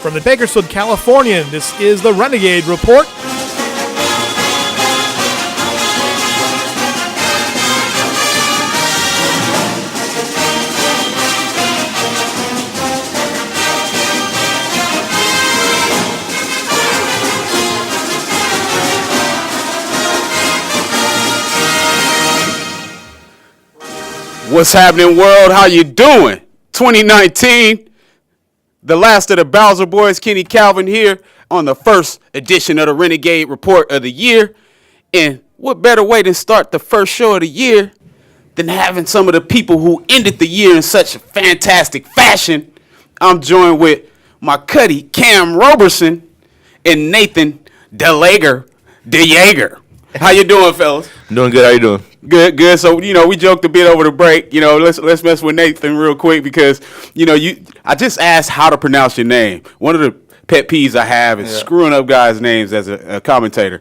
From the Bakersfield Californian, this is the Renegade Report. What's happening, world? How you doing? 2019, the last of the Bowser Boys, Kenny Calvin here on the first edition of the Renegade Report of the year. And what better way to start the first show of the year than having some of the people who ended the year in such fantastic fashion. I'm joined with my cuddy, Cam Roberson, and Nathan DeLager. How you doing, fellas? I'm doing good. How you doing? Good. So, we joked a bit over the break. Let's mess with Nathan real quick because, I just asked how to pronounce your name. One of the pet peeves I have is screwing up guys' names as a commentator.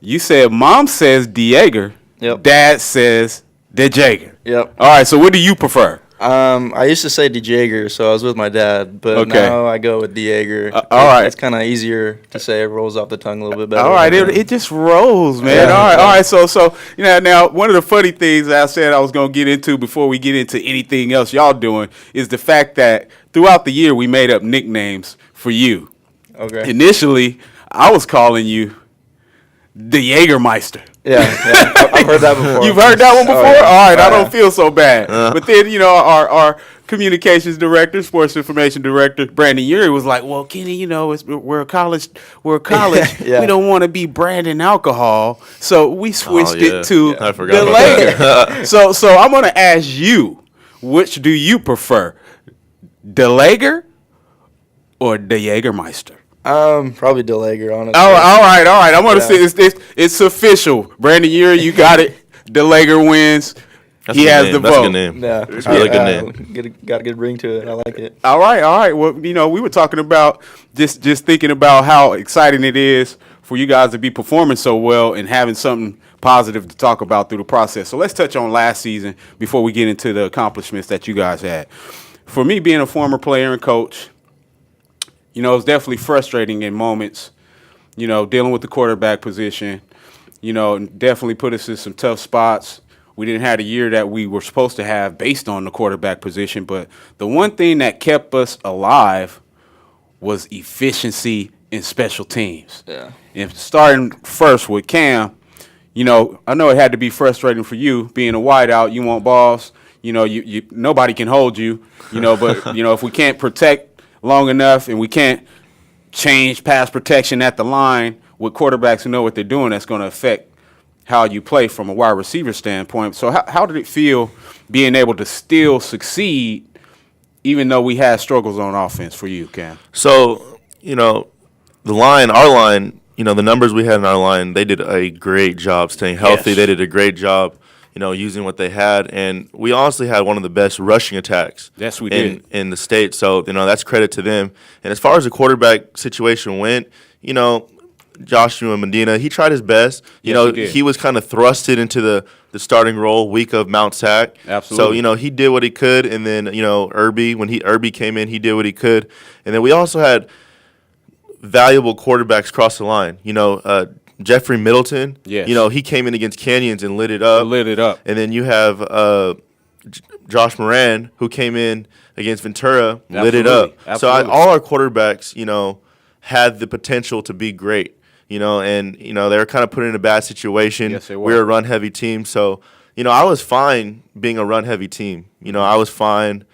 You said mom says Jager. Yep. Dad says Jager. Yep. All right. So what do you prefer? I used to say Jager, so I was with my dad, but now I go with Jager. All right. It's kind of easier to say. It rolls off the tongue a little bit better. All right. It just rolls, man. Yeah. All right. So now one of the funny things I said I was going to get into before we get into anything else y'all doing is the fact that throughout the year we made up nicknames for you. Okay. Initially, I was calling you the Jägermeister. Yeah. I've heard that before. You've heard that one before? Oh, yeah. All right, I Yeah. don't feel so bad. But then, our communications director, sports information director, Brandon Urie, was like, well, Kenny, we're a college. Yeah. We don't want to be branding alcohol. So we switched it to I the forgot about Lager. So I'm going to ask you, which do you prefer, the Lager or the Jägermeister? Probably DeLager, honestly. All right. I'm going to say it's official. Brandon Urie, you got it. DeLager wins. He has the vote. That's a good name. Yeah, it's a really good name. Got a good ring to it. I like it. All right. Well, we were talking about just thinking about how exciting it is for you guys to be performing so well and having something positive to talk about through the process. So let's touch on last season before we get into the accomplishments that you guys had. For me, being a former player and coach, it was definitely frustrating in moments, dealing with the quarterback position, definitely put us in some tough spots. We didn't have a year that we were supposed to have based on the quarterback position. But the one thing that kept us alive was efficiency in special teams. Yeah. And starting first with Cam, I know it had to be frustrating for you being a wideout. You want balls. You nobody can hold you, but, if we can't protect long enough and we can't change pass protection at the line with quarterbacks who know what they're doing, that's going to affect how you play from a wide receiver standpoint. So how did it feel being able to still succeed even though we had struggles on offense for you, Cam? So, our line, the numbers we had in our line, they did a great job staying healthy. Yes. They did a great job, using what they had. And we honestly had one of the best rushing attacks Yes, we did. in the state. So, that's credit to them. And as far as the quarterback situation went, Joshua Medina, he tried his best. He was kind of thrusted into the starting role week of Mount Sac. Absolutely. So, he did what he could. And then, Irby came in, he did what he could. And then we also had valuable quarterbacks cross the line. Jeffrey Middleton, yes. He came in against Canyons and lit it up. And then you have Josh Moran, who came in against Ventura, lit it up. Absolutely. So all our quarterbacks, had the potential to be great. They were kind of put in a bad situation. Yes, they were. We're a run-heavy team. So, I was fine being a run-heavy team. I was fine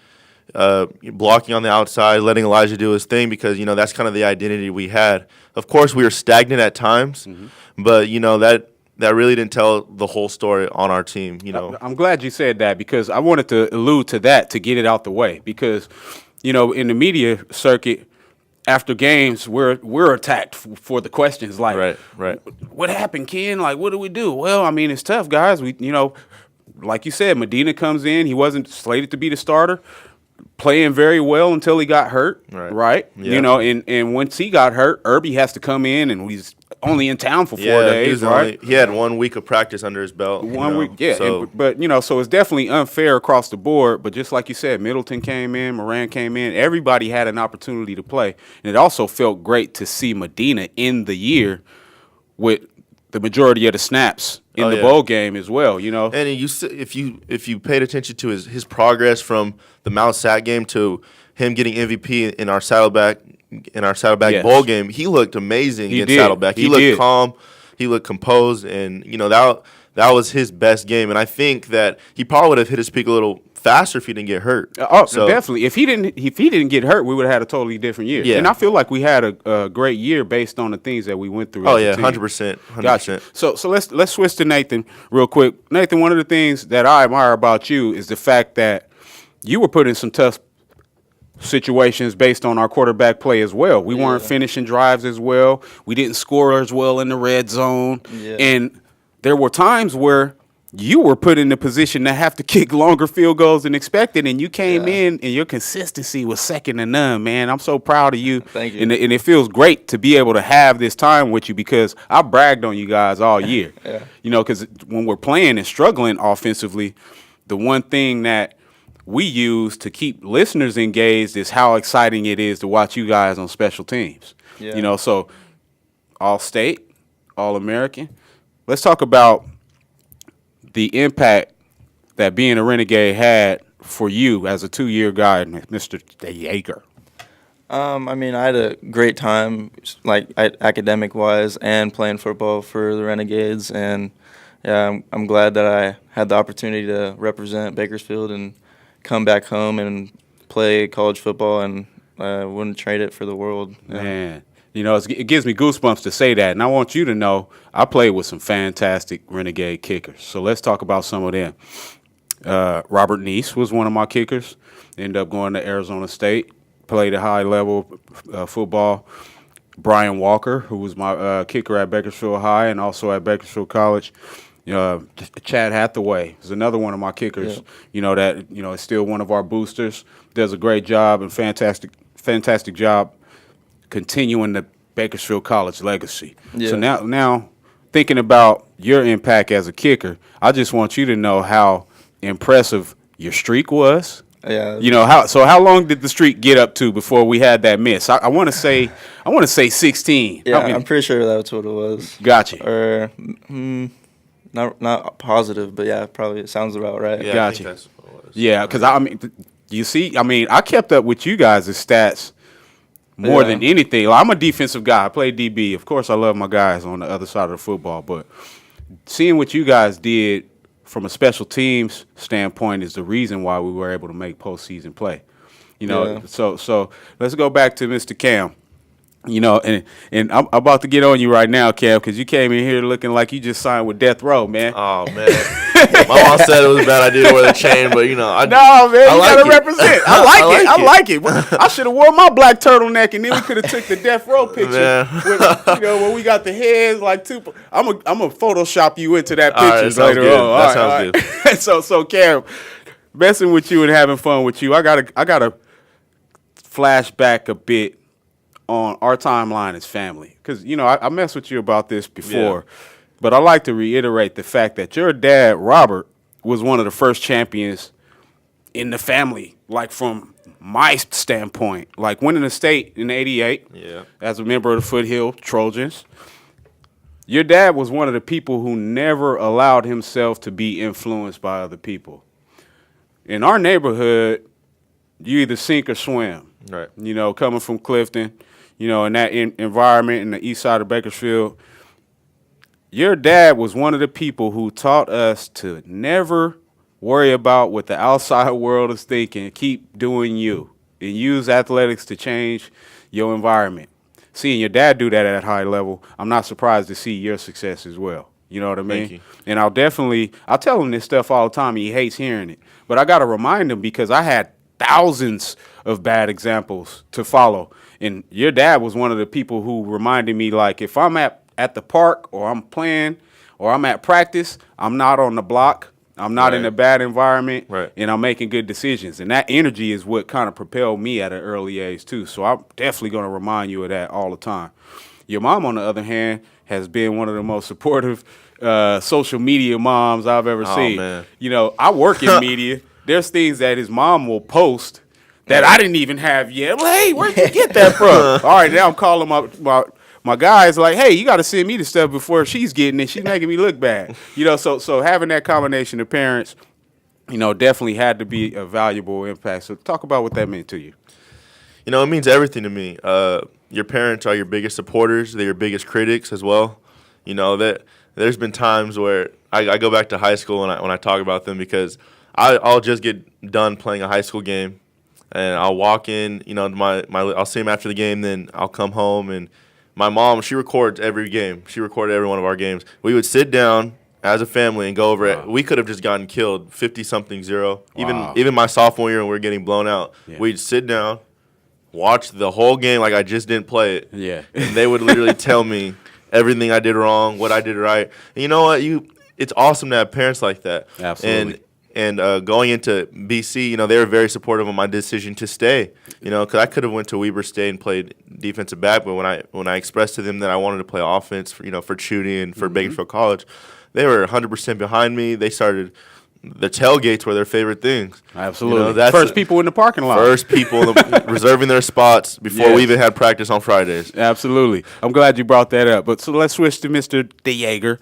blocking on the outside, letting Elijah do his thing because, that's kind of the identity we had. Of course, we were stagnant at times, but, that really didn't tell the whole story on our team, I'm glad you said that because I wanted to allude to that to get it out the way because, in the media circuit, after games, we're attacked for the questions like, right. What happened, Ken? Like, what do we do? Well, I mean, it's tough, guys. We, like you said, Medina comes in. He wasn't slated to be the starter. playing very well until he got hurt, right? Yeah. You know, and once he got hurt, Irby has to come in, and he's only in town for 4 days, right? He had 1 week of practice under his belt. 1 week, yeah. So. But, you know, so it's definitely unfair across the board. But just like you said, Middleton came in, Moran came in. Everybody had an opportunity to play. And it also felt great to see Medina end the year with the majority of the snaps in the bowl game as well, you know. And if you paid attention to his progress from the Mount Sac game to him getting MVP in our Saddleback bowl game, he looked amazing against Saddleback. He looked calm, he looked composed, and you know that was his best game. And I think that he probably would have hit his peak a little faster if he didn't get hurt. So definitely. If he didn't get hurt, we would have had a totally different year. Yeah. And I feel like we had a great year based on the things that we went through. Oh yeah, 100%. Gotcha. So let's switch to Nathan real quick. Nathan, one of the things that I admire about you is the fact that you were put in some tough situations based on our quarterback play as well. We weren't finishing drives as well. We didn't score as well in the red zone. Yeah. And there were times where you were put in the position to have to kick longer field goals than expected, and you came in, and your consistency was second to none, man. I'm so proud of you. Thank you. And it feels great to be able to have this time with you because I bragged on you guys all year. You know, because when we're playing and struggling offensively, the one thing that we use to keep listeners engaged is how exciting it is to watch you guys on special teams. You know, so All-State, All-American. Let's talk about the impact that being a Renegade had for you as a 2-year guy, Mr. Jager. I mean, I had a great time, like academic-wise, and playing football for the Renegades. And yeah, I'm glad that I had the opportunity to represent Bakersfield and come back home and play college football, and I wouldn't trade it for the world. Man. You know, it gives me goosebumps to say that. And I want you to know I played with some fantastic Renegade kickers. So let's talk about some of them. Robert Neese was one of my kickers. Ended up going to Arizona State. Played at high-level football. Brian Walker, who was my kicker at Bakersfield High and also at Bakersfield College. Chad Hathaway is another one of my kickers. You know, that, you know, is still one of our boosters. Does a great job and fantastic job continuing the Bakersfield College legacy. So now thinking about your impact as a kicker, I just want you to know how impressive your streak was. You know, how long did the streak get up to before we had that miss? I want to say 16. Yeah, I'm pretty sure that's what it was. Gotcha. Or not positive, but yeah, probably it sounds about right. Yeah, gotcha. I think that's what it was. Yeah, because I mean, you see, I mean, I kept up with you guys' stats more than anything. Like, I'm a defensive guy. I play DB. Of course, I love my guys on the other side of the football. But seeing what you guys did from a special teams standpoint is the reason why we were able to make postseason play. You know, so let's go back to Mr. Cam. You know, and I'm about to get on you right now, Cam, because you came in here looking like you just signed with Death Row, man. Oh, man. My mom said it was a bad idea to wear the chain, but, you know. You got to represent. I like it. I should have worn my black turtleneck, and then we could have took the Death Row picture. With, you know, when we got the heads like two. I'm a Photoshop you into that picture later on. That sounds good. So, Cam, messing with you and having fun with you, I gotta flashback a bit on our timeline as family. Because, you know, I messed with you about this before, but I like to reiterate the fact that your dad, Robert, was one of the first champions in the family, like from my standpoint, like winning the state in '88 as a member of the Foothill Trojans. Your dad was one of the people who never allowed himself to be influenced by other people. In our neighborhood, you either sink or swim. Right. You know, coming from Clifton, you know, in that environment in the east side of Bakersfield, your dad was one of the people who taught us to never worry about what the outside world is thinking. Keep doing you and use athletics to change your environment. Seeing your dad do that at a high level, I'm not surprised to see your success as well. You know what I mean? Thank you. And I'll tell him this stuff all the time. He hates hearing it. But I got to remind him because I had thousands of bad examples to follow. And your dad was one of the people who reminded me, like, if I'm at the park or I'm playing or I'm at practice, I'm not on the block. I'm not in Right. a bad environment, Right. and I'm making good decisions. And that energy is what kind of propelled me at an early age, too. So I'm definitely going to remind you of that all the time. Your mom, on the other hand, has been one of the most supportive social media moms I've ever seen. Man. You know, I work in media. There's things that his mom will post that I didn't even have yet. Well, hey, where'd you get that from? All right, now I'm calling my guys like, hey, you got to send me the stuff before she's getting it. She's making me look bad. You know, so having that combination of parents, you know, definitely had to be a valuable impact. So talk about what that meant to you. You know, it means everything to me. Your parents are your biggest supporters. They're your biggest critics as well. You know, that there's been times where I go back to high school when I talk about them because I'll just get done playing a high school game and I'll walk in, you know, I'll see them after the game, then I'll come home and my mom, she records every game. She recorded every one of our games. We would sit down as a family and go over it. We could have just gotten killed 50-something-0. Wow. Even my sophomore year when we were getting blown out. Yeah. We'd sit down, watch the whole game like I just didn't play it. Yeah. And they would literally tell me everything I did wrong, what I did right. And you know what? It's awesome to have parents like that. Absolutely. And going into BC, you know, they were very supportive of my decision to stay. You know, because I could have went to Weber State and played defensive back, but when I expressed to them that I wanted to play offense, for Chudy and for Bakersfield College, they were 100% behind me. They started the tailgates were their favorite things. Absolutely. You know, that's First people in the parking lot. First people reserving their spots before Yes. we even had practice on Fridays. Absolutely. I'm glad you brought that up. But so let's switch to Mr. Jager.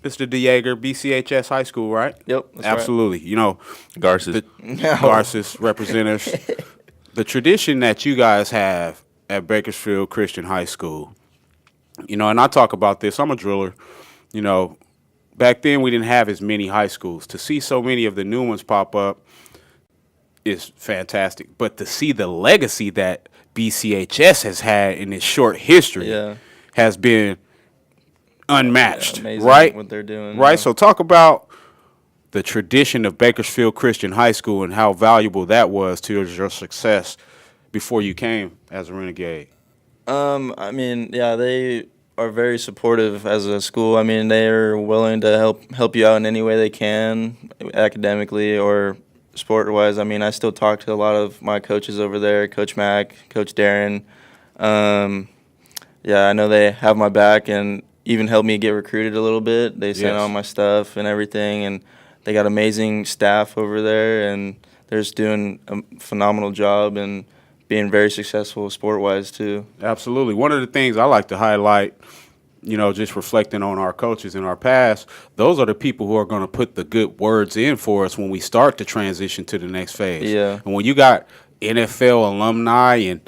Mr. Jager, BCHS High School, right? Yep, that's Absolutely. You know, Garces. Garces representatives. The tradition that you guys have at Bakersfield Christian High School, you know, and I talk about this. I'm a driller. You know, back then we didn't have as many high schools. To see so many of the new ones pop up is fantastic. But to see the legacy that BCHS has had in its short history Yeah. has been unmatched, amazing right? what they're doing, right? yeah. So talk about the tradition of Bakersfield Christian High School and how valuable that was to your success before you came as a Renegade. I mean, yeah, they are very supportive as a school. I mean, they are willing to help you out in any way they can, academically or sport-wise. I mean, I still talk to a lot of my coaches over there, Coach Mack, Coach Darren. Yeah, I know they have my back and even helped me get recruited a little bit. They sent Yes. all my stuff and everything, and they got amazing staff over there, and they're just doing a phenomenal job and being very successful sport-wise too. Absolutely. One of the things I like to highlight, you know, just reflecting on our coaches in our past, those are the people who are going to put the good words in for us when we start to transition to the next phase. Yeah. And when you got NFL alumni and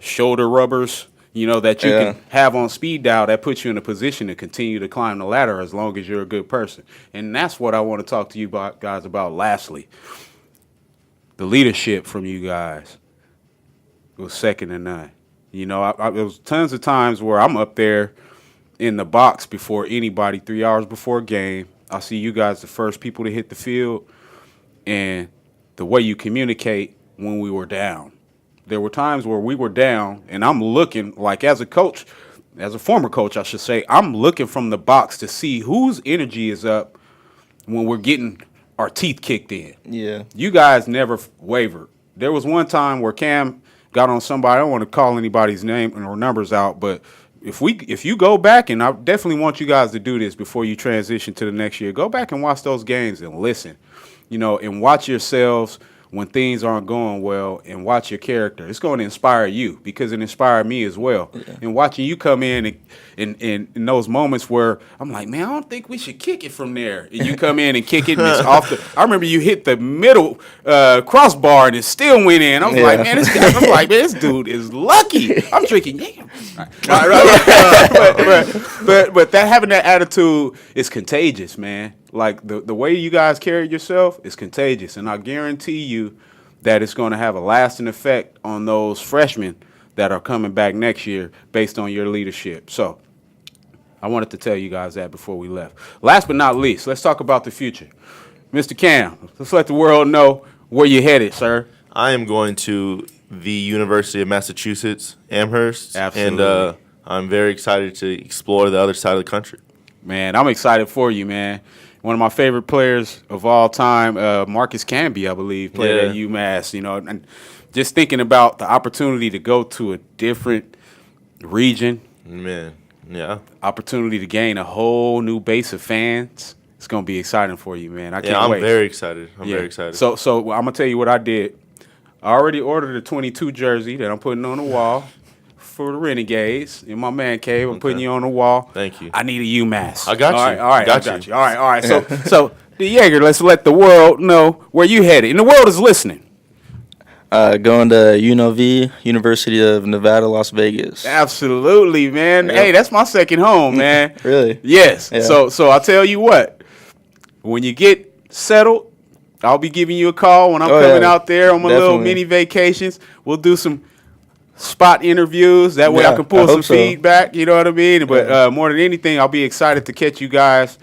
shoulder rubbers, you know, that you Yeah. can have on speed dial, that puts you in a position to continue to climb the ladder as long as you're a good person. And that's what I want to talk to you guys about lastly. The leadership from you guys was second to none. You know, there was tons of times where I'm up there in the box before anybody, 3 hours before a game. I see you guys the first people to hit the field, and the way you communicate when we were down. There were times where we were down, and I'm looking, like as a coach, as a former coach, I should say, I'm looking from the box to see whose energy is up when we're getting our teeth kicked in. Yeah. You guys never wavered. There was one time where Cam got on somebody. I don't want to call anybody's name or numbers out, but if you go back, and I definitely want you guys to do this before you transition to the next year, go back and watch those games and listen, you know, and watch yourselves when things aren't going well, and watch your character. It's going to inspire you because it inspired me as well. Yeah. And watching you come in and in those moments where I'm like, man, I don't think we should kick it from there. And you come in and kick it, and it's off the. I remember you hit the middle crossbar and it still went in. I was like, man, this dude is lucky. I'm drinking, yeah. But that having that attitude is contagious, man. Like the way you guys carry yourself is contagious, and I guarantee you that it's going to have a lasting effect on those freshmen that are coming back next year based on your leadership. So I wanted to tell you guys that before we left. Last but not least, let's talk about the future. Mr. Cam, let's let the world know where you're headed, sir. I am going to the University of Massachusetts, Amherst. Absolutely. And I'm very excited to explore the other side of the country. Man, I'm excited for you, man. one of my favorite players of all time, Marcus Camby, I believe, played at Yeah. UMass. And just thinking about the opportunity to go to a different region, Man, yeah. opportunity to gain a whole new base of fans. It's gonna be exciting for you, man. I can't I'm wait. very excited. I'm very excited. So I'm gonna tell you what I did. I already ordered a 22 jersey that I'm putting on the wall for the Renegades in my man cave. I'm putting you on the wall. Thank you. I need a UMass. I got you. All right, Got I got you. you. All right. So the Jager, let's let the world know where you headed, and the world is listening. Going to UNLV, University of Nevada, Las Vegas. Absolutely, man. Yep. Hey, that's my second home, man. Really? Yes. Yeah. So I'll tell you what. When you get settled, I'll be giving you a call when I'm coming out there on my little Definitely. mini vacations. We'll do some spot interviews. That way I Yeah, can pull I some hope so. feedback. You know what I mean? But more than anything, I'll be excited to catch you guys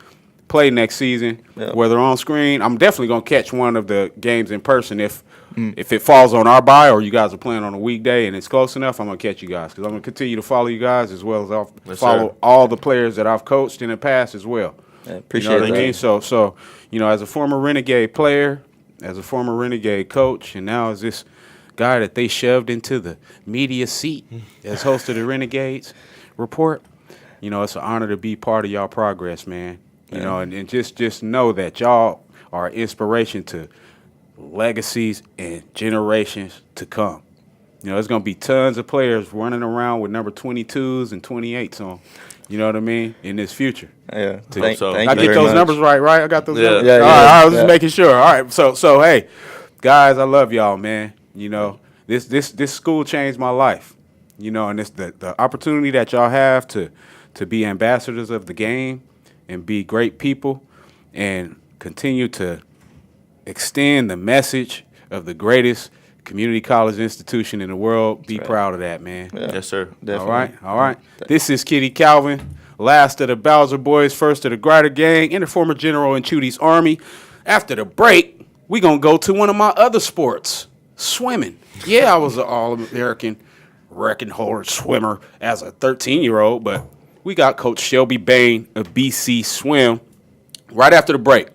play next season, Yeah. whether on screen. I'm definitely going to catch one of the games in person if it falls on our bye or you guys are playing on a weekday and it's close enough. I'm going to catch you guys because I'm going to continue to follow you guys as well as I'll Yes, follow sir. all the players that I've coached in the past as well. Yeah, You appreciate know what that. I mean? So as a former Renegade player, as a former Renegade coach, and now as this guy that they shoved into the media seat as host of the Renegades Report, it's an honor to be part of y'all progress, man. You know, and just know that y'all are an inspiration to legacies and generations to come. There's going to be tons of players running around with number 22s and 28s on. You know what I mean? In this future. Yeah. Thank so. thank I you get very those much. numbers right? I got those Yeah. numbers. Yeah, All yeah, right, I was yeah. just making sure. All right, so hey, guys, I love y'all, man. This school changed my life. And it's the opportunity that y'all have to be ambassadors of the game and be great people and continue to extend the message of the greatest community college institution in the world. Be proud of that, man. Yes, sir. Definitely. All right. This is Kitty Calvin, last of the Bowser boys, first of the Grider gang, and the former general in Chudy's army. After the break, we gonna go to one of my other sports, swimming. Yeah, I was an All-American record holder swimmer as a 13-year-old, but we got Coach Shelby Bain of BC Swim right after the break.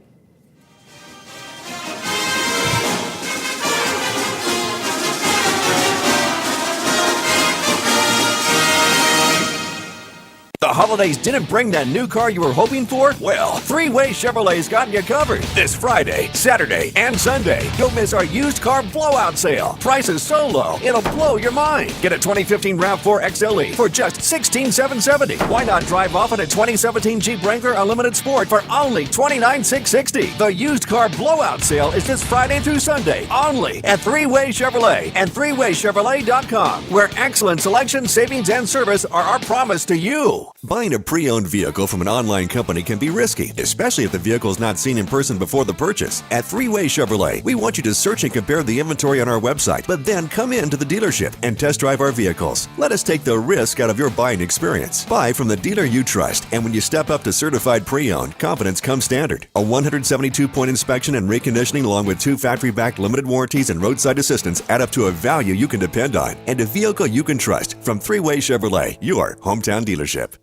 The holidays didn't bring that new car you were hoping for? Well, Three-Way Chevrolet's got you covered. This Friday, Saturday, and Sunday, don't miss our used car blowout sale. Prices so low, it'll blow your mind. Get a 2015 RAV4 XLE for just $16,770. Why not drive off in a 2017 Jeep Wrangler Unlimited Sport for only $29,660? The used car blowout sale is this Friday through Sunday, only at Three-Way Chevrolet and threewaychevrolet.com, where excellent selection, savings, and service are our promise to you. Buying a pre-owned vehicle from an online company can be risky, especially if the vehicle is not seen in person before the purchase. At Three-Way Chevrolet, we want you to search and compare the inventory on our website, but then come in to the dealership and test drive our vehicles. Let us take the risk out of your buying experience. Buy from the dealer you trust, and when you step up to certified pre-owned, confidence comes standard. A 172-point inspection and reconditioning along with 2 factory-backed limited warranties and roadside assistance add up to a value you can depend on, and a vehicle you can trust from Three-Way Chevrolet, your hometown dealership.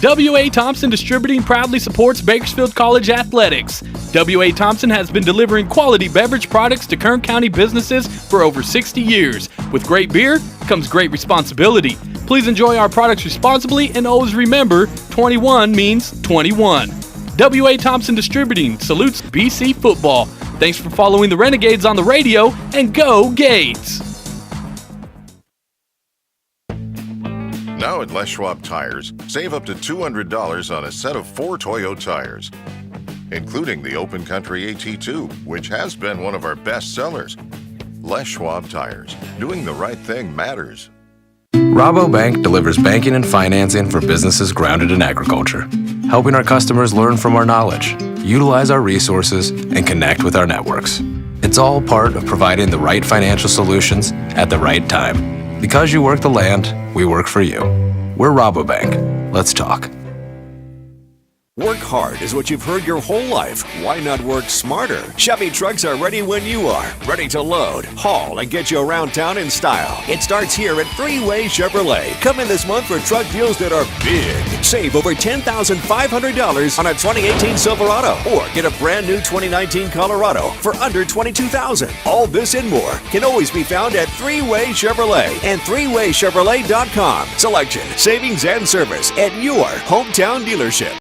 W.A. Thompson Distributing proudly supports Bakersfield College athletics. W.A. Thompson has been delivering quality beverage products to Kern County businesses for over 60 years. With great beer comes great responsibility. Please enjoy our products responsibly and always remember, 21 means 21. W.A. Thompson Distributing salutes BC football. Thanks for following the Renegades on the radio, and go Gades! Now at Les Schwab Tires, save up to $200 on a set of 4 Toyo tires, including the Open Country AT2, which has been one of our best sellers. Les Schwab Tires, doing the right thing matters. Rabobank delivers banking and financing for businesses grounded in agriculture, helping our customers learn from our knowledge, utilize our resources, and connect with our networks. It's all part of providing the right financial solutions at the right time. Because you work the land, we work for you. We're Rabobank. Let's talk. Work hard is what you've heard your whole life. Why not work smarter? Chevy trucks are ready when you are. Ready to load, haul, and get you around town in style. It starts here at Three-Way Chevrolet. Come in this month for truck deals that are big. Save over $10,500 on a 2018 Silverado or get a brand new 2019 Colorado for under $22,000. All this and more can always be found at Three-Way Chevrolet and threewaychevrolet.com. Selection, savings, and service at your hometown dealership.